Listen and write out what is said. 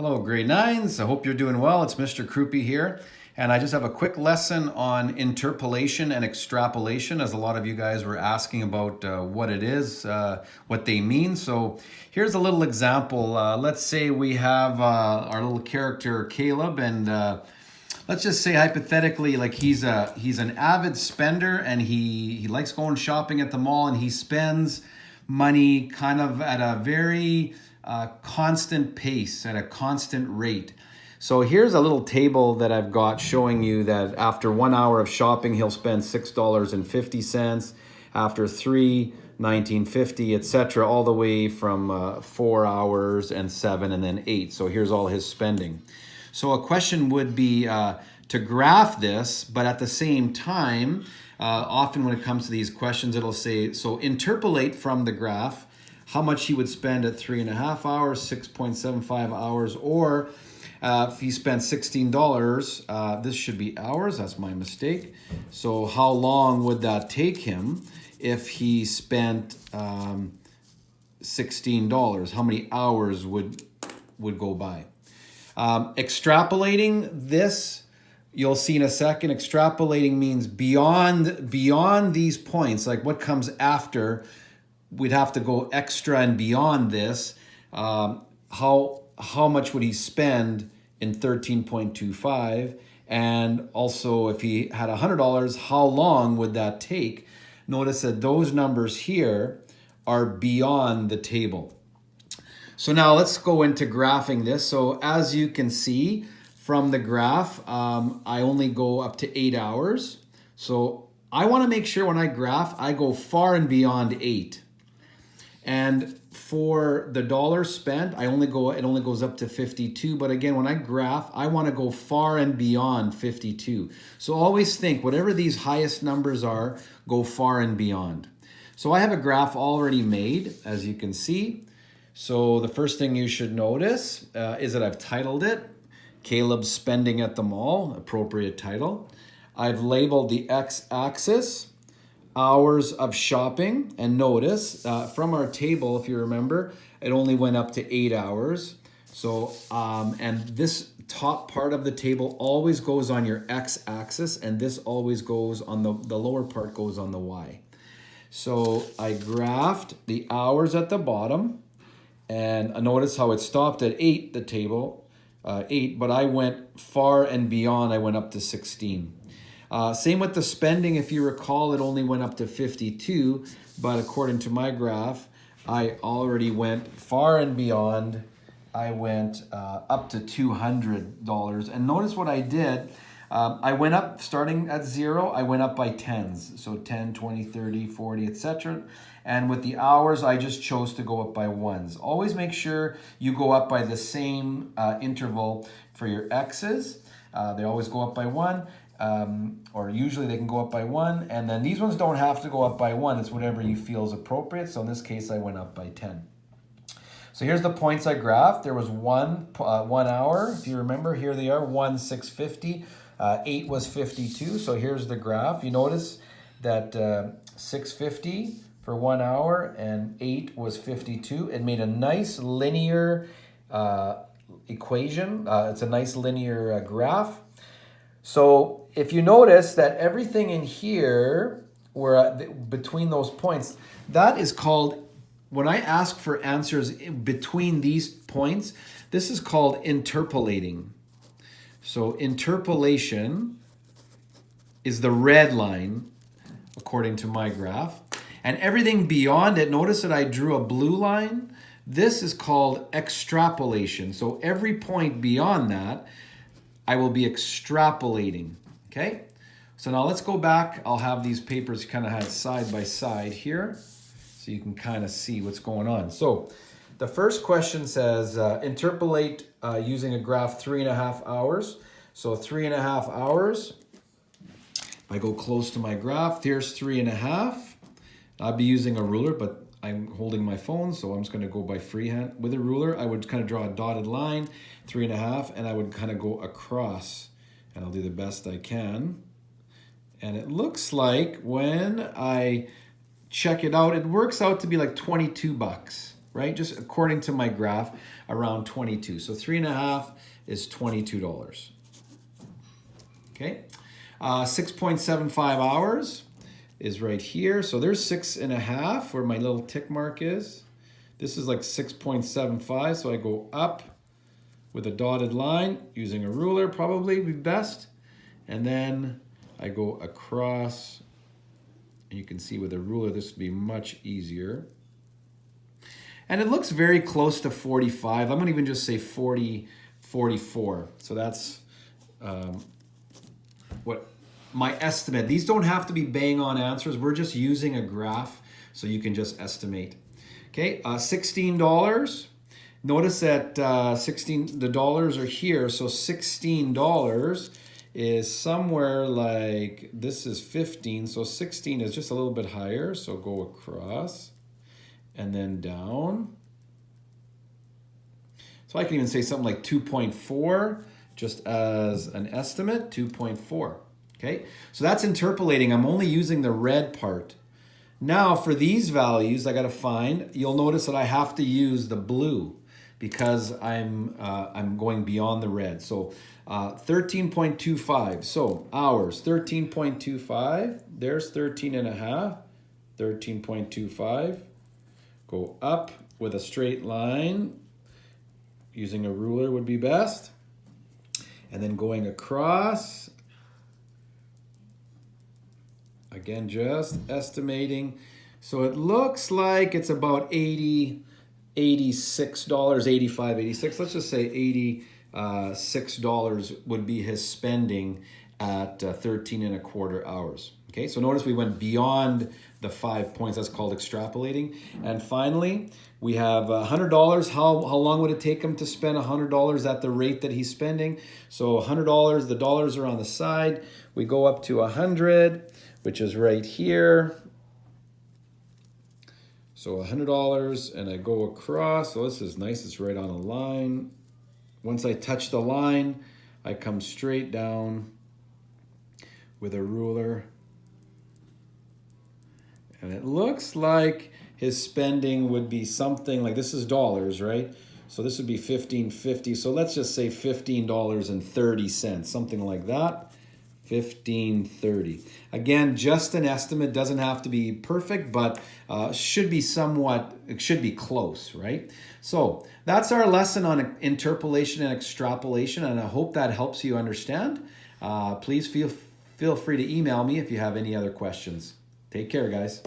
Hello, grade 9s. I hope you're doing well. It's Mr. Krupe here. And I just have a quick lesson on interpolation and extrapolation, as a lot of you guys were asking about what it is, what they mean. So here's a little example. Let's say we have our little character Caleb, and let's just say hypothetically, like he's an avid spender, and he likes going shopping at the mall, and he spends money kind of at a very constant pace, at a constant rate. So here's a little table that I've got showing you that after 1 hour of shopping, he'll spend $6.50. After 3, $19.50, etc., all the way from 4 hours and 7 and then 8. So here's all his spending. So a question would be to graph this, but at the same time, often when it comes to these questions, it'll say, so interpolate from the graph how much he would spend at 3.5 hours, 6.75 hours, or if he spent $16, this should be hours, that's my mistake. So how long would that take him if he spent $16? How many hours would go by? Extrapolating this, you'll see in a second, extrapolating means beyond these points, like what comes after. We'd have to go extra and beyond this. How much would he spend in 13.25? And also, if he had $100, how long would that take? Notice that those numbers here are beyond the table. So now let's go into graphing this. So as you can see from the graph, I only go up to 8 hours. So I want to make sure when I graph, I go far and beyond 8. And for the dollars spent, it only goes up to 52. But again, when I graph, I want to go far and beyond 52. So always think, whatever these highest numbers are, go far and beyond. So I have a graph already made, as you can see. So the first thing you should notice is that I've titled it, Caleb's Spending at the Mall, appropriate title. I've labeled the x-axis, hours of shopping, and notice from our table, if you remember, it only went up to 8 hours. So and this top part of the table always goes on your x-axis, and this always goes on the lower part goes on the y. So I graphed the hours at the bottom, and notice how it stopped at 8, the table 8, but I went far and beyond. I went up to 16. Same with the spending. If you recall, it only went up to 52, but according to my graph, I already went far and beyond. I went up to $200. And notice what I did. I went up, starting at 0, I went up by tens. So 10, 20, 30, 40, etc. And with the hours, I just chose to go up by ones. Always make sure you go up by the same interval for your x's. They always go up by 1. Or usually they can go up by 1, and then these ones don't have to go up by 1. It's whatever you feel is appropriate. So in this case, I went up by 10. So here's the points I graphed. There was 1 hour. If you remember, here they are, 1, 650. 8 was 52. So here's the graph. You notice that 650 for 1 hour and 8 was 52. It made a nice linear equation. It's a nice linear graph. So if you notice that everything in here, between those points, that is called, when I ask for answers between these points, this is called interpolating. So interpolation is the red line, according to my graph. And everything beyond it, notice that I drew a blue line. This is called extrapolation. So every point beyond that, I will be extrapolating, okay? So now let's go back. I'll have these papers kind of had side by side here so you can kind of see what's going on. So the first question says, interpolate using a graph 3.5 hours. So 3.5 hours, I go close to my graph. Here's 3.5. I'll be using a ruler, but I'm holding my phone, so I'm just going to go by freehand. With a ruler, I would kind of draw a dotted line, 3.5, and I would kind of go across, and I'll do the best I can. And it looks like when I check it out, it works out to be like 22 bucks. right? Just according to my graph, around 22. So 3.5 is $22. Okay, 6.75 hours is right here. So there's 6.5 where my little tick mark is. This is like 6.75, so I go up with a dotted line, using a ruler probably be best. And then I go across, and you can see with a ruler this would be much easier. And it looks very close to 45. I'm gonna even just say 40, 44. So that's what my estimate. These don't have to be bang on answers. We're just using a graph so you can just estimate. Okay, $16. Notice that the dollars are here, so $16 is somewhere like, this is 15, so 16 is just a little bit higher, so go across and then down. So I can even say something like 2.4, just as an estimate, 2.4. Okay, so that's interpolating. I'm only using the red part. Now for these values I got to find, you'll notice that I have to use the blue because I'm going beyond the red. So 13.25, so hours, 13.25, there's 13.5, 13.25, go up with a straight line, using a ruler would be best, and then going across, again, just estimating. So it looks like it's about $86, 85, 86. Let's just say $86 would be his spending at 13.25 hours. Okay, so notice we went beyond the 5 points. That's called extrapolating. And finally, we have $100. How long would it take him to spend $100 at the rate that he's spending? So $100, the dollars are on the side. We go up to 100, which is right here. So $100, and I go across. So this is nice, it's right on a line. Once I touch the line, I come straight down with a ruler. And it looks like his spending would be something like, this is dollars, right? So this would be $15.50. So let's just say $15.30, something like that. $15.30. Again, just an estimate, doesn't have to be perfect, but should be somewhat, it should be close, right? So that's our lesson on interpolation and extrapolation, and I hope that helps you understand. Please feel free to email me if you have any other questions. Take care, guys.